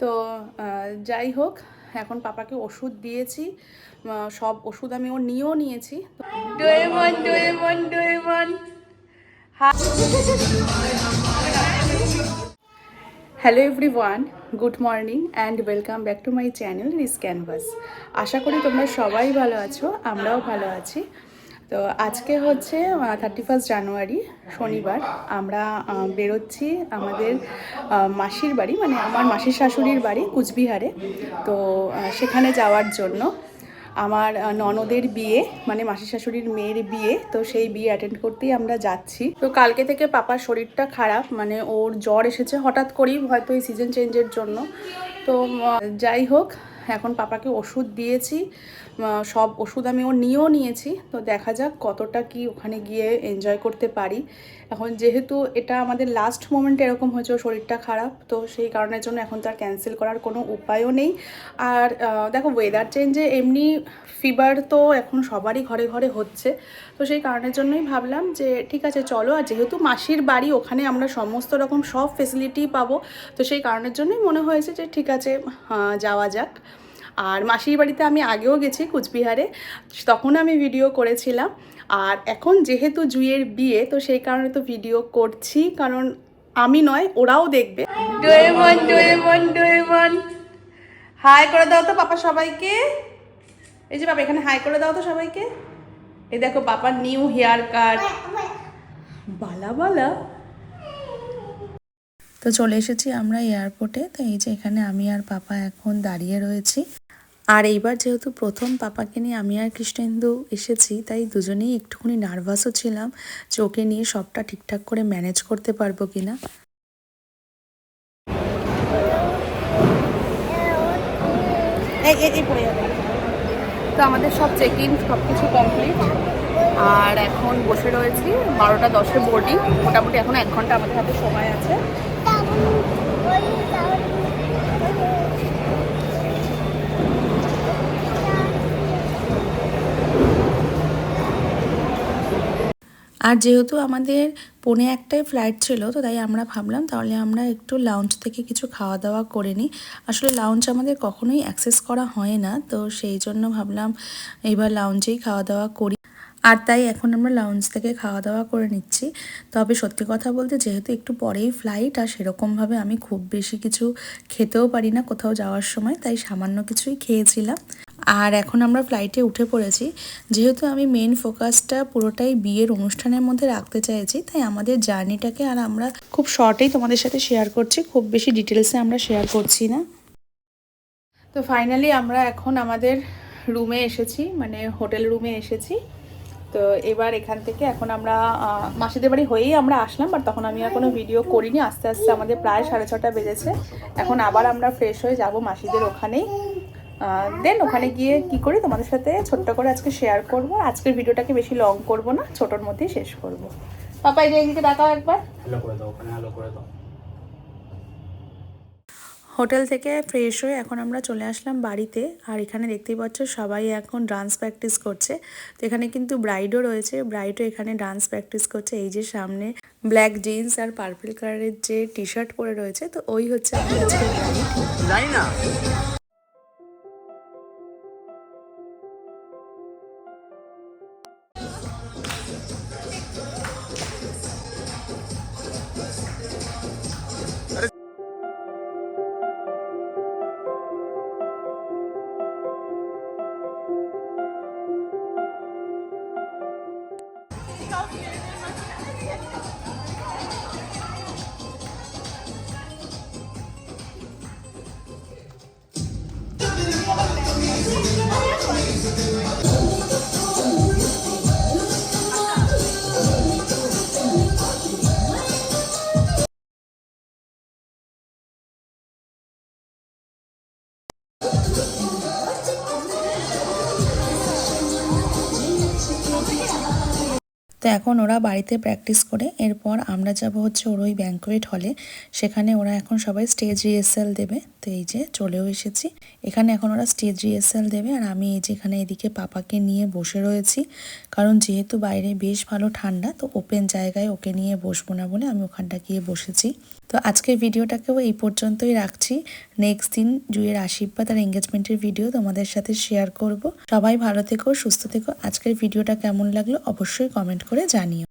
তো যাই হোক, এখন পাপাকে ওষুধ দিয়েছি, সব ওষুধ আমি ওর নিয়েও নিয়েছি। Doraemon Doraemon Doraemon hello everyone, good morning and welcome back to my channel Rhys Canvas. আশা করি তোমরা সবাই ভালো আছো, আমরাও ভালো আছি। তো আজকে হচ্ছে 31 জানুয়ারি শনিবার। আমরা বেরোচ্ছি আমাদের মাসির বাড়ি, মানে আমার মাসির শাশুড়ির বাড়ি কুচবিহারে। তো সেখানে যাওয়ার জন্য আমার ননদের বিয়ে, মানে মাসি শাশুড়ির মেয়ের বিয়ে, তো সেই বিয়ে অ্যাটেন্ড করতেই আমরা যাচ্ছি। তো কালকে থেকে পাপার শরীরটা খারাপ, মানে ওর জ্বর এসেছে হঠাৎ করেই, হয়তো এই সিজন চেঞ্জের জন্য। তো যাই হোক, এখন পাপাকে ওষুধ দিয়েছি, সব ওষুধ আমি ওর নিয়েও নিয়েছি। তো দেখা যাক কতটা কি ওখানে গিয়ে এনজয় করতে পারি। এখন যেহেতু এটা আমাদের লাস্ট মোমেন্টে এরকম হয়েছে, ওর শরীরটা খারাপ, তো সেই কারণের জন্য এখন তার ক্যান্সেল করার কোনো উপায়ও নেই। আর দেখো, ওয়েদার চেঞ্জে এমনি ফিভার তো এখন সবারই ঘরে ঘরে হচ্ছে, তো সেই কারণের জন্যই ভাবলাম যে ঠিক আছে চলো। আর যেহেতু মাসির বাড়ি, ওখানে আমরা সমস্ত রকম সব ফেসিলিটি পাবো, তো সেই কারণের জন্যই মনে হয়েছে যে ঠিক আছে যাওয়া যাক। আর মাসির বাড়িতে আমি আগেও গেছি কুচবিহারে, তখন আমি ভিডিও করেছিলাম। আর এখন যেহেতু জুঁইয়ের বিয়ে, তো সেই কারণে তো ভিডিও করছি, কারণ আমি নয় ওরাও দেখবে। ডোরেমন ডোরেমন ডোরেমন হাই করে দাও তো পাপা সবাইকে। এই যে বাবা, এখানে হাই করে দাও তো সবাইকে। এই দেখো পাপার নিউ হেয়ার কাট, বালা বালা। তো চলে এসেছি আমরা এয়ারপোর্টে। তো এই যে এখানে আমি আর পাপা এখন দাঁড়িয়ে রয়েছি। আর এইবার যেহেতু প্রথম পাপাকে নিয়ে আমি আর কৃষ্ণেন্দু এসেছি, তাই দুজনেই একটুখানি নার্ভাসও ছিলাম যে ওকে নিয়ে সবটা ঠিকঠাক করে ম্যানেজ করতে পারবো কিনা। তো আমাদের সব চেক ইন সব কিছু কমপ্লিট, আর এখন বসে রয়েছি 12টা 10-এ বোর্ডিং। মোটামুটি এখন 1 ঘন্টা আমাদের হাতে সময় আছে। আর যেহেতু আমাদের 1:45 ফ্লাইট ছিল, তো তাই আমরা ভাবলাম তাহলে আমরা একটু লাউঞ্জ থেকে কিছু খাওয়া দাওয়া করে নিই। আসলে লাউঞ্জ আমাদের কখনোই অ্যাক্সেস করা হয় না, তো সেই জন্য ভাবলাম এইবার লাউঞ্জেই খাওয়া দাওয়া করি। আর তাই এখন আমরা লাউঞ্জ থেকে খাওয়া দাওয়া করে নিচ্ছি। তবে সত্যি কথা বলতে, যেহেতু একটু পরেই ফ্লাইট, আর সেরকমভাবে আমি খুব বেশি কিছু খেতেও পারি না কোথাও যাওয়ার সময়, তাই সামান্য কিছুই খেয়েছিলাম। আর এখন আমরা ফ্লাইটে উঠে পড়েছি। যেহেতু আমি মেন ফোকাসটা পুরোটাই বিয়ের অনুষ্ঠানের মধ্যে রাখতে চাইছি, তাই আমাদের জার্নিটাকে আর আমরা খুব শর্টেই তোমাদের সাথে শেয়ার করছি, খুব বেশি ডিটেলসে আমরা শেয়ার করছি না। তো ফাইনালি আমরা এখন আমাদের রুমে এসেছি, মানে হোটেল রুমে এসেছি। তো এবার এখান থেকে এখন আমরা মাসিদের বাড়ি হয়েই আমরা আসলাম, বাট তখন আমি আর কোনো ভিডিও করিনি। আস্তে আস্তে আমাদের প্রায় 6:30 বেজেছে। এখন আবার আমরা ফ্রেশ হয়ে যাব মাসিদের ওখানেই। দেন ওখানে গিয়ে কি করি তোমাদের সাথে ছোট্ট করে আজকে শেয়ার করব। আজকের ভিডিওটাকে বেশি লং করব না, ছোটোর মধ্যেই শেষ করব। পাপা এই যে এইদিকে তাকাও একবার, হ্যালো করে দাও, ওখানে হ্যালো করে দাও। হোটেল থেকে ফ্রেশ হয়ে এখন আমরা চলে আসলাম বাড়িতে। আর এখানে দেখতেই পাচ্ছ সবাই এখন ডান্স প্র্যাকটিস করছে। তো এখানে কিন্তু ব্রাইডও রয়েছে, ব্রাইডও এখানে ডান্স প্র্যাকটিস করছে। এই যে সামনে ব্ল্যাক জিন্স আর পার্পল কালারের যে টি শার্ট পরে রয়েছে, তো ওই হচ্ছে আমার আজকের ব্রাইড। জানি না। তো এখন ওরা বাড়িতে প্র্যাকটিস করে, এরপর আমরা যাব হচ্ছে ওর ওই ব্যাঙ্কোয়েট হলে। সেখানে ওরা এখন সবাই স্টেজ রিহার্সাল দেবে। তো এই যে চলেও এসেছি। এখানে এখন ওরা স্টেজ রিহার্সাল দেবে আর আমি এই যে এখানে এদিকে পাপাকে নিয়ে বসে রয়েছি, কারণ যেহেতু বাইরে বেশ ভালো ঠান্ডা, তো ওপেন জায়গায় ওকে নিয়ে বসবো না বলে আমি ওখানটা গিয়ে বসেছি। তো আজকের ভিডিওটাকেও এই পর্যন্তই রাখছি। নেক্সট দিন জুঁইয়ের আশীর্বাদ আর এঙ্গেজমেন্টের ভিডিও তোমাদের সাথে শেয়ার করব। সবাই ভালো থেকো, সুস্থ থেকো। আজকের ভিডিওটা কেমন লাগলো অবশ্যই কমেন্ট করে জানিও।